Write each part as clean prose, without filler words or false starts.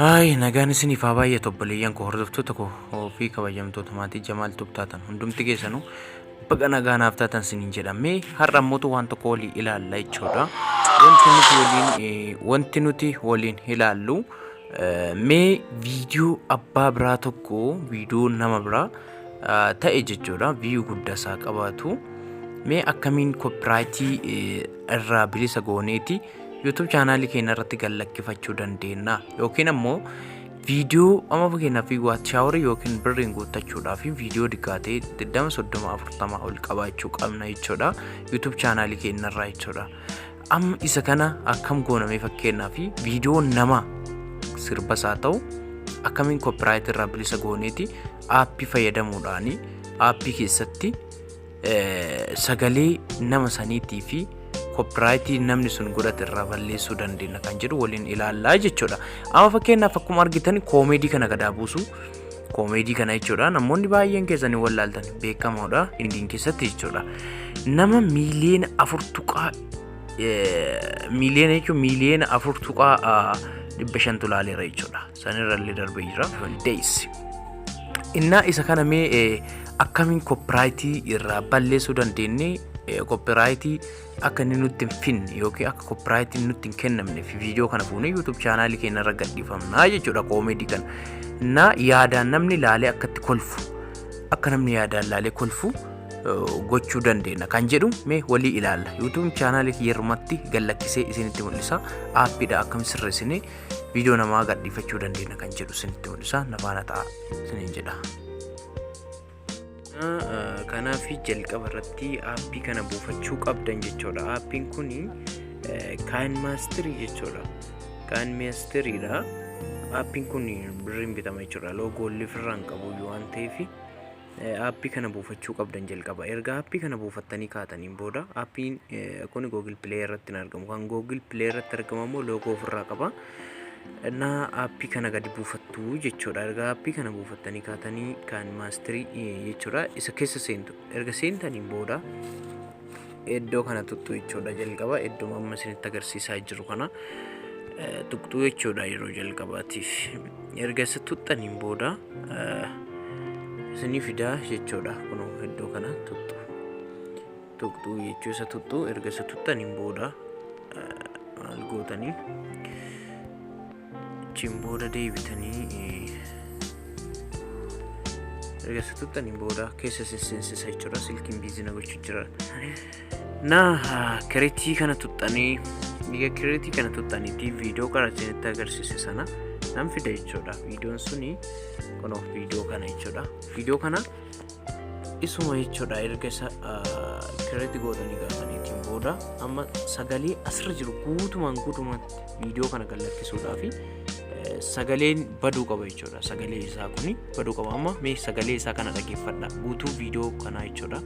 Hai nagaan isiniif haa baay'atu obboleeyyan koo hordoftoota koo fi kabajamtoota maatii Jamaal Tubtaatan hundumti keessanuu baga nagaanaaf taatan isiniin jedhamee har'a ammoo waan tokko walii ilaalla jechuudha. Wanti nuti waliin ilaallu mee viidiyoo abbaa biraa tokko viidiyoo nama biraa ta'e jechuudha. Viiyuu guddaa isaa qabaatu mee akkamiin koopiraayitii irraa bilisa gooneeti YouTube channel keenya irratti gallakkifachuu dandeenya yookiin ammoo viidiyoo amma fakkeenya fi WhatsApp yookiin birriin guuttachuudhaaf viidiyoo digaatee 20-30-40 ol qabaachuu qabna jechuudha YouTube channel keenya irraa jechuudha. Amma isa kana akkam gooname fakkeenyaa fi viidiyoo nama sirba isaa ta'u akkamiin koopiraayit irraa bilisa gooneeti aappii fayyadamuudhaan aappii keessatti sagalee nama saniitii fi koopiraayitii namni sun godhate irraa balleessuu dandeenya kan jedhu waliin ilaallaa jechuudha. Amma fakkeenyaaf akkuma argitan koomedii kana gadaa buusu koomedii kana jechuudha. Namoonni baay'een keessanii wallaaltan beekamaadha indiin keessatti jechuudha. Nama miiliyoona 4 tuqaa 500 laaleera jechuudha. Sanirrallee darbee jira days. Innaa isa kana mee akkamiin koopiraayitii irraa balleessuu dandeenye koopiraayitii akka inni nutti hin finne yookiin akka koopiraayitiin nutti hin kennamne fi viidiyoo kana fuunee YouTube channel keenya irra gadhiifamna jechuudha. Koomedii kana na yaadaan namni laalee akkatti kolfu akka namni yaadaan laalee kolfu gochuu dandeenya kan jedhu mee walii ilaalla. YouTube channel yerumatti gallakkisee isinitti mul'isa aappiidha akkam sirreessinee viidiyoo namaa gadhiifachuu dandeenya kan jedhu isinitti mul'isa nafaana ta'a isiniin jedha. Kanaaf jalqaba irratti aappii kana buufachuu qabdan jechuudha. Aappiin kun kan maasterii jechuudha. Kan maasteriidha. Aappiin kun birriin bitama jechuudha. Loogoo ofirraan qabu waan ta'eef aappii kana buufachuu qabdan jalqaba. Erga aappii kana buufattanii kaataniin booda aappiin kun Google Play irratti argamu. Kan Google Play irratti argamu immoo loogoo ofirraa qaba. Na aappii kana gadi buufattu jechuudha. Erga aappii kana buufattanii kaatanii kan maasterii jechuudha. Isa keessa seentu. Erga seentaniin booda iddoo kana tuttu jechuudha jalqaba. Iddoo amma isinitti agarsiisaa jiru kana tuttu jechuudha yeroo jalqabaatiif. Erga isa tuttaniin booda isinii fidaa jechuudha. Kun iddoo kana tuttu. Tuttu jechuu isa tuttu. Erga isa tuttaniin booda maal gootanii Chimboda deebitanii erga tuttaniin booda keessa seensisaa jechuudha. Silkiin biizina gochuu jira. Na kireetii kana tuttanii kireetii kana tuttaniitii viidiyoo qaraatiin agarsiise sana nam fida jechuudha. Viidiyoon suni kun viidiyoo kana jechuudha. Viidiyoo kana isuma jechuudha. Erga isa kireetii gootanii gaafaniitiin booda amma sagalee asirra jiru guutumatti viidiyoo kana gallakkisuudhaafi sagaleen baduu qaba jechuudha. Sagalee isaa kuni baduu qaba. Amma mee sagalee isaa kana dhageeffadha guutuu viidiyoo kana jechuudha.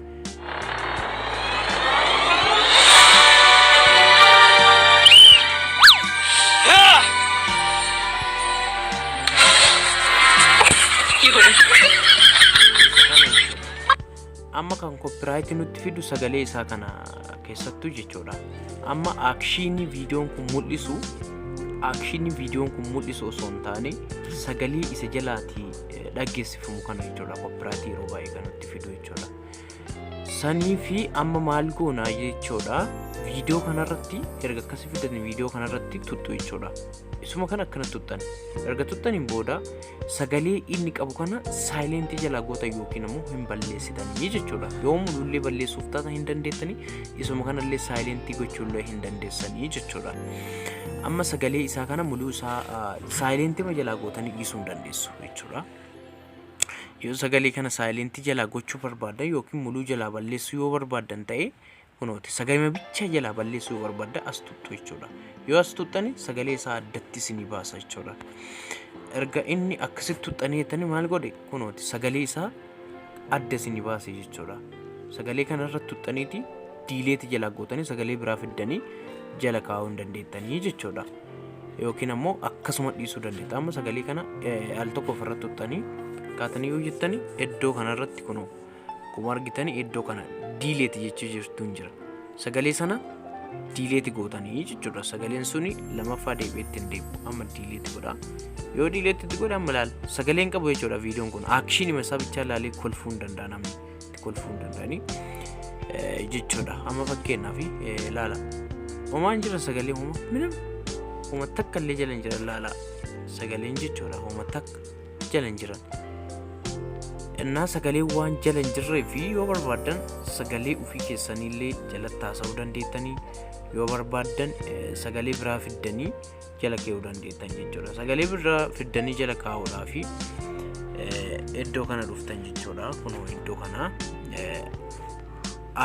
Amma kan koopiraayitii nutti fidu sagalee isaa kana keessattuu jechuudha. Amma akshiinii viidiyoon kun mul'isu osoo hin taane sagalee isa jalaatii dhaggeessifamu kana jechuudha. Koopiraayitii yeroo baay'ee kan nutti fidu jechuudha. Sanii fi amma maal goonaa jechuudha. Viidiyoo kanarratti erga akkasii fidan viidiyoo kanarratti tuttu jechuudha. Isuma kana akkana tuttan. Erga tuttaniin booda sagalee inni qabu kana saayilentii jalaa goota yookiin immoo hin balleessitanii jechuudha. Yoo mulullee balleessuuf taata hin dandeessanii isuma kanallee saayilentii gochuullee hin dandeessanii jechuudha. Amma sagalee isaa kana muluu isaa saayilentii jalaa gootanii dhiisuu hin dandeessu jechuudha. Yoo sagalee kana saayilentii jalaa gochuu barbaadan yookiin muluu jalaa balleessuu yoo barbaadan ta'e kunooti sagalee bicha jalaa balleessuu yoo barbaadan as tuttu jechuudha. Yoo as tuttani sagalee isaa addatti isinii baasa jechuudha. Erga inni akkasitti tuttaneetani maal godhe kunooti sagalee isaa adda isinii baase jechuudha. Sagalee kana irratti tuttaniiti diileeti jalaa gootanii sagalee biraa fiddanii jala kaa'uu hin dandeettanii jechuudha. Yookiin ammoo akkasuma dhiisuu dandeetta. Amma sagalee kana al tokko ofirratti tuttanii kaatanii yoo jettanii iddoo kanarratti kunoo akkuma argitanii iddoo kana diileeti jechuu jirtu hin jira. Sagalee sana diileeti gootanii jechuudha. Sagaleen suni lamaffaa deebi'etti hin deebi'u. Amma diileeti godha. Yoo diileetti godha amma laal sagaleen qabu jechuudha viidiyoon kun. Akshinii isaa bicha laalee kolfuu hin danda'a namni. Kolfuu hin danda'anii jechuudha. Amma fakkeenyaaf laala. Homaan jira sagalee homa takka illee jala hin jiran laala. Sagaleen jechuudha homa takka jala hin jiran. Innaa sagalee waan jala hin jirree fi yoo barbaadan sagalee ofii keessaniillee jalatti haasa'uu dandeettanii yoo barbaadan sagalee biraa fiddanii jala kaa'uu dandeettan jechuudha. Sagalee biraa fiddanii jala kaa'uudhaa fi iddoo kana dhuftan jechuudha. Kunoo iddoo kana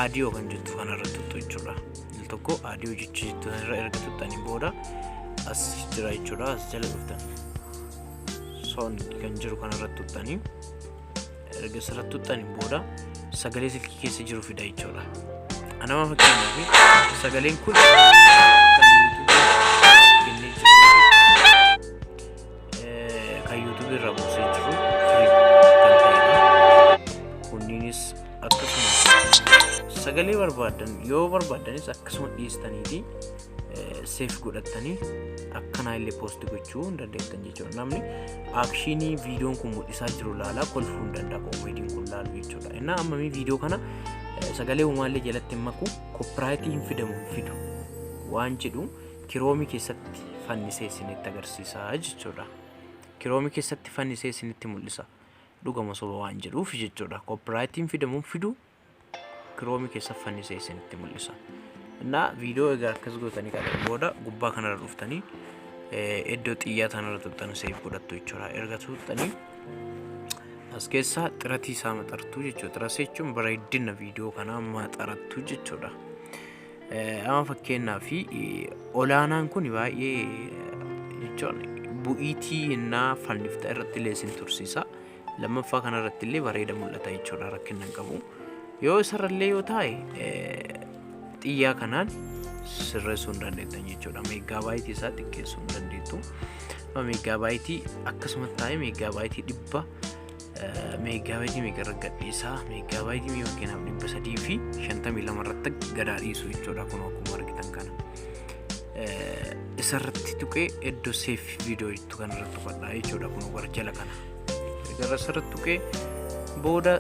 aadiyoo kan jettu kanarra tuttu jechuudha. Il tokko aadiyoo jettu erga tuttanii booda as jira jechuudha. As jala dhuftan soon kan jiru kanarra tuttanii erga sarratti tuttanii booda sagalee silkii keessa jiru fida jechuudha. Anama fakkeenyaaf sagaleen kun kan YouTube irra buusee jiru kan ta'edha. Kunniinis akkasuma sagalee barbaadan yoo barbaadanis akkasuma dhiyeessaniiti seef godhatanii akkanaa illee poosti gochuu hin dandeettan jechuudha. Namni akshinii viidiyoon kun mul'isaa jiru laalaa kolfuu hin danda'a koomeediin kun laalu jechuudha. Innaa ammamii viidiyoo kana sagalee uumaallee jalatti hin maku koppiraayitii hin fidu waan jedhu kiroomii keessatti fannisee isinitti agarsiisa jechuudha. Kiroomii keessatti fannisee isinitti mul'isa dhugama soba waan jedhuuf jechuudha. Koppiraayitiin fidu kiroomii keessatti fannisee isinitti mul'isa. Innaa viidiyoo egaa akkas gootanii qaban booda gubbaa kanarra dhuftanii iddoo xiyyaa kanarra tuttanii seef godhattu jechuudha. Erga tuttanii as keessaa xiratii isaa maxartu jechuudha. Xirasii jechuun bareedina viidiyoo kanaa maxarattu jechuudha. Amma fakkeenyaaf olaanaan kun baay'ee jechuun bu'iitii innaa fannifta irratti illee isin tursiisa. Lammaffaa kanarratti illee bareeda mul'ata jechuudha. Rakkina hin qabu. Yoo isarrallee yoo taa'e xiyyaa kanaan sirreessuu hin dandeettan jechuudha. Meegaabaayitii isaa xiqqeessuu hin dandeettu. Meegaabaayitii akkasumatti taa'ee meegaabaayitii 100 meegaabaayitii meeqarra gadhiisaa meegaabaayitii fakkeenyaaf 352 irratti gadaa dhiisu jechuudha. Kun akkuma argitan kana isarratti tuqee iddoo seef viidiyoo jettu kanarratti tuqadhaa jechuudha. Kun gara jala kana gara isarratti tuqee booda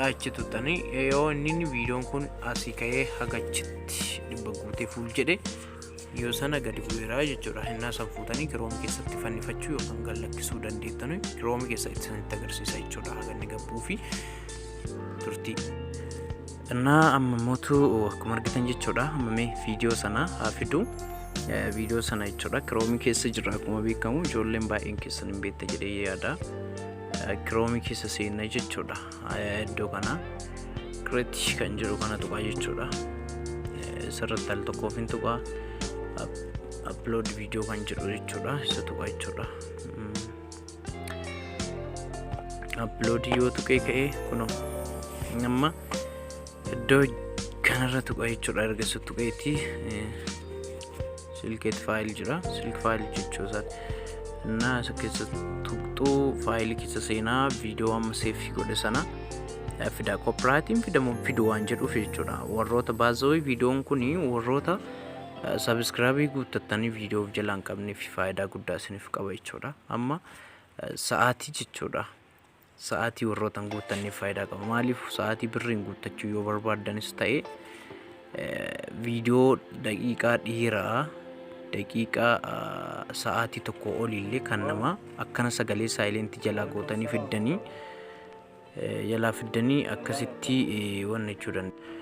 achi tuttanii yoo inni viidiyoon kun asii ka'ee hagachitti dhibba guutee fuul jedhe yoo sana gadi bu'eeraa jechuudha. Innaa san fuutanii kiroomii keessatti fannifachuu yookaan gallakkisuu dandeettanii kiroomii keessatti isinitti agarsiisa jechuudha. Haganni gabbuu fi turtii. Innaa ammamootu akkuma argitan jechuudha. Ammamee viidiyoo sana haa fidu. Viidiyoo sana jechuudha kiroomii keessa jira akkuma beekamu ijoolleen baay'een keessan hin beekne jedhee yaada. Kiroomii keessa seenna jechuudha. Iddoo kana kireetii kan jiru kana tuqaa jechuudha. Isarratti al tokkoof hin tuqaa upload viidiyoo kan jedhu jechuudha. Isa tuqaa jechuudha. Upload yoo tuqee ka'ee kunoo amma iddoo kanarra tuqaa jechuudha. Erga isa tuqeetii silkeet faayil jira. Silk faayil jechuu isaati. Innaa isa keessa tuqxuu faayilii keessa seenaa viidiyoo amma seef godhe sana fida. Koppiraayitiin fidu waan jedhuuf jechuudha. Warroota baazawii viidiyoon kun warroota sabiskiraabii guuttattanii viidiyoo of jalaa hin qabneef faayidaa guddaa isiniif qaba jechuudha. Amma sa'aatii jechuudha. Sa'aatii warroota hin guuttanneef faayidaa qaba. Maaliif sa'aatii birriin guuttachuu yoo barbaaddanis ta'e viidiyoo daqiiqaa dheeraa daqiiqaa sa'aatii tokko olillee kan nama akkana sagalee saayilentii jalaa gootanii fiddanii akkasitti waan jechuu danda'a.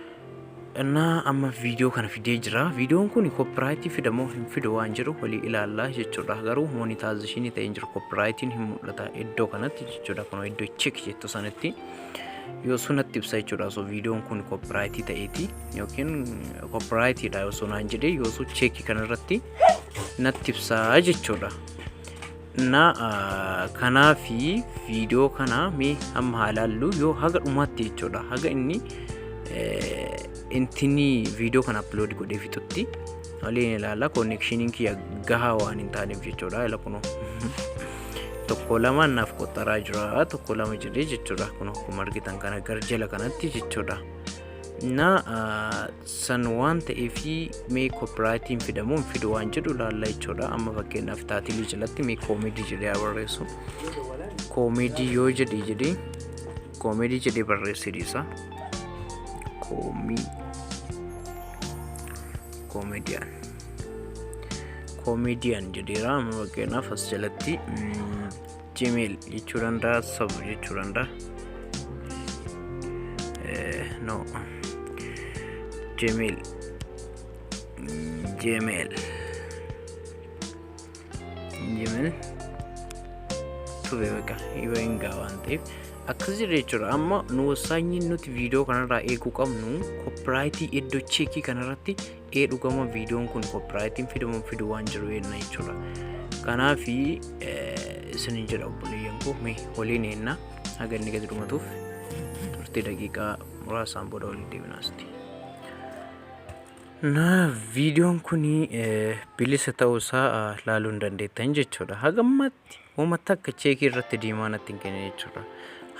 Innaa amma viidiyoo kana fidee jira. Viidiyoon kun koppiraayitii fidamoo hin fidu waan jedhu walii ilaallaa jechuudha. Garuu monitizeti ta'ee jiru koppiraayitiin hin mul'ata iddoo kanatti jechuudha. Kun iddoo check jettu sanatti yoo sunatti ibsa jechuudha. So viidiyoon kun koppiraayitii ta'eeti yookiin koppiraayitiidha yoo sunaan jedhee yoo sun check kanarratti natti ibsaa jechuudha. Kanaafi viidiyoo kana mee amma haalaallu yoo haga dhumaatti jechuudha. Haga inni intini viidiyoo kana upload godhee fixutti waliin ilaalla. Connectioniin kiyya gahaa waan hin taaneef jechuudha. Ila kunoo tokko lama naaf qottaraa jira. Tokko lama jedhee jechuudha. Kun akkuma argitan kana garjala kanatti jechuudha. na san waan ta'eefi mee copywriting fidamuun fidu waan jedhu laallaa jechuudha. Amma fakkeenyaaf taatilii jalatti mee comedy jedhee barreessu. Comedy yoo jedhee comedy jedhee barreessee dhiisa. Comedian jedheera. Amma fakkeenyaaf as jalatti Gmail jechuu danda'a, sub jechuu danda'a. No, Gmail tube baka iba inga waan ta'eef akkas jedhe jechuudha. Amma nu wasaanyi nuti viidiyoo kanarraa eeguu qabnu copyright iddoo cheekii kanarratti dhugama viidiyoon kun copyrightiin fidu waan jiru jenna jechuudha. Kanaafi isinin jedha obboleeyyan koo mee waliin eenna haga inni gadi dhumatuuf turtii daqiiqaa muraasaan booda waliin deebinaasti. Na viidiyoon kuni bilisa ta'uusaa laaluu hin dandeettan jechuudha. Hagammatti uummata akka cheekii irratti diimaa natti hin kenne jechuudha.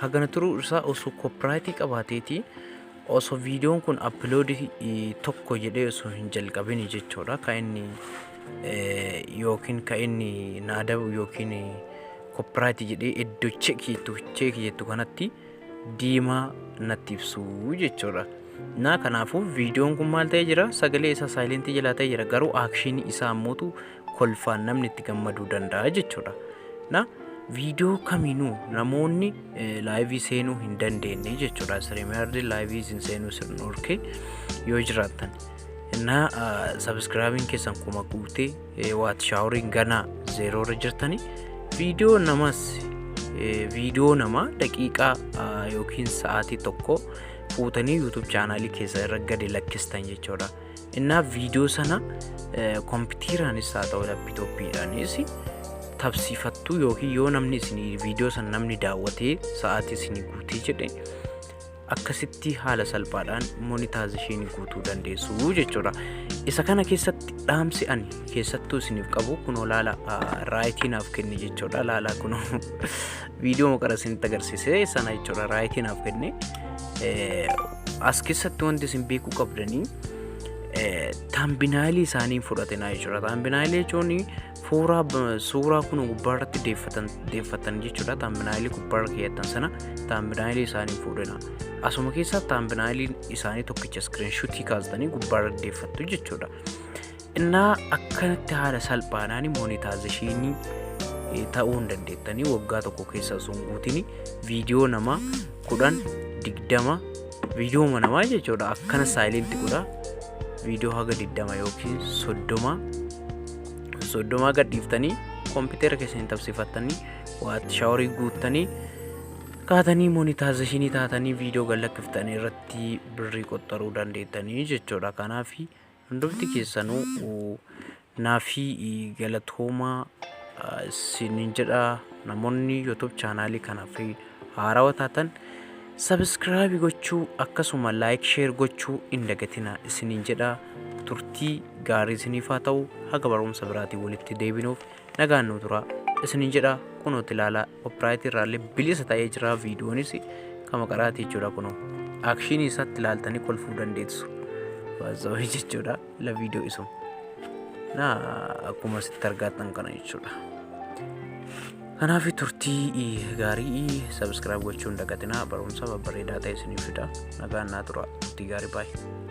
Hagana turuu isaa osoo copyright qabaateeti osoo viidiyoon kun upload tokko jedhee osoo hin jalqabin jechuudha. Ka inni yookiin ka inni naadabu yookiin copyright jedhee iddoo cheekii jettu kanatti diimaa natti ibsu jechuudha. Na kanaafuu viidiyoon kun maal ta'ee jira? Sagalee isaa silent jalaa ta'ee jira. Garuu action isaa ammoo kolfaan namni itti gammaduu danda'a jechuudha. Na viidiyoo kamiinuu namoonni live seenuu hin dandeenye jechuudha. Streamerdi live seenuu sirna orkee yoo jiraatan. Na subscribing keessan kuma guutee waat showering gana 0 irra jirtanii viidiyoo nama daqiiqaa yookiin sa'aatii tokko fuutanii YouTube channel keessa irra gadi lakkistan jechuudha. Inna viidiyoo sana kompiitiraanis haa ta'u laptoopiidhaanis tabsiifattu yookiin yoo namni isin viidiyoo sana namni daawwatee sa'aatii isin guutee jedhe akkasitti haala salphaadhaan monetization guutuu dandeessu jechuudha. Isa kana keessatti dhaamsi ani keessattuu isiniif qabu kunoo laala raayitiinaaf kenne jechuudha. Laala kunoo viidiyoo maqara isinitti agarsiise sana jechuudha. Raayitiinaaf kenne as keessatti wanti isin beekuu qabdanii thumbnail isaanii fudhatanaa jechuudha. Thumbnail jechuun suuraa kun gubbaarratti deeffatan jechuudha. Thumbnail gubbaarra keeyatan sana thumbnail isaanii fuudhana. Asuma keessa thumbnail isaanii tokkicha screenshot kaastanii gubbaarra deeffattu jechuudha. Innaa akkanatti haala salphaadhaan monetization ta'uu hin dandeettanii waggaa tokko keessa osoo hin guutin viidiyoo nama 10-20 viidiyoo namaa jechuudha. Akkana silent godha viidiyoo haga 20 yookiin 30 gadhiiftanii kompiitara keessatti tabsiifattanii waat shaaworii guuttanii kaatanii monetization taatanii viidiyoo galakkiftanii irratti birrii qoxxaruu dandeettanii jechuudha. Kanaaf hundumti keessanuu naafi galatoomaa isinin jedha. Namoonni YouTube channel kanaaf haarawaa taatan subscribe gochuu akkasuma like share gochuu hin dagatina isinin jedha. Turtii gaarii isiniif haa ta'u haga barumsa biraatiin walitti deebinuuf nagaan nu tura isinin jedha. Kunoo ilaala copyright irraallee bilisa ta'ee jira viidiyoonis kama qaraati jechuudha. Kunoo action isaatti ilaaltanii kolfuu dandeessu waazawee jechuudha. La viidiyoo isum na akkuma sitti argattan kana jechuudha. Kanaaf turtii gaarii subscribe gochuun dagatina barumsa babbareedaa ta'e isiniif fida. Nagaan naa tura turtii gaarii baay'ee.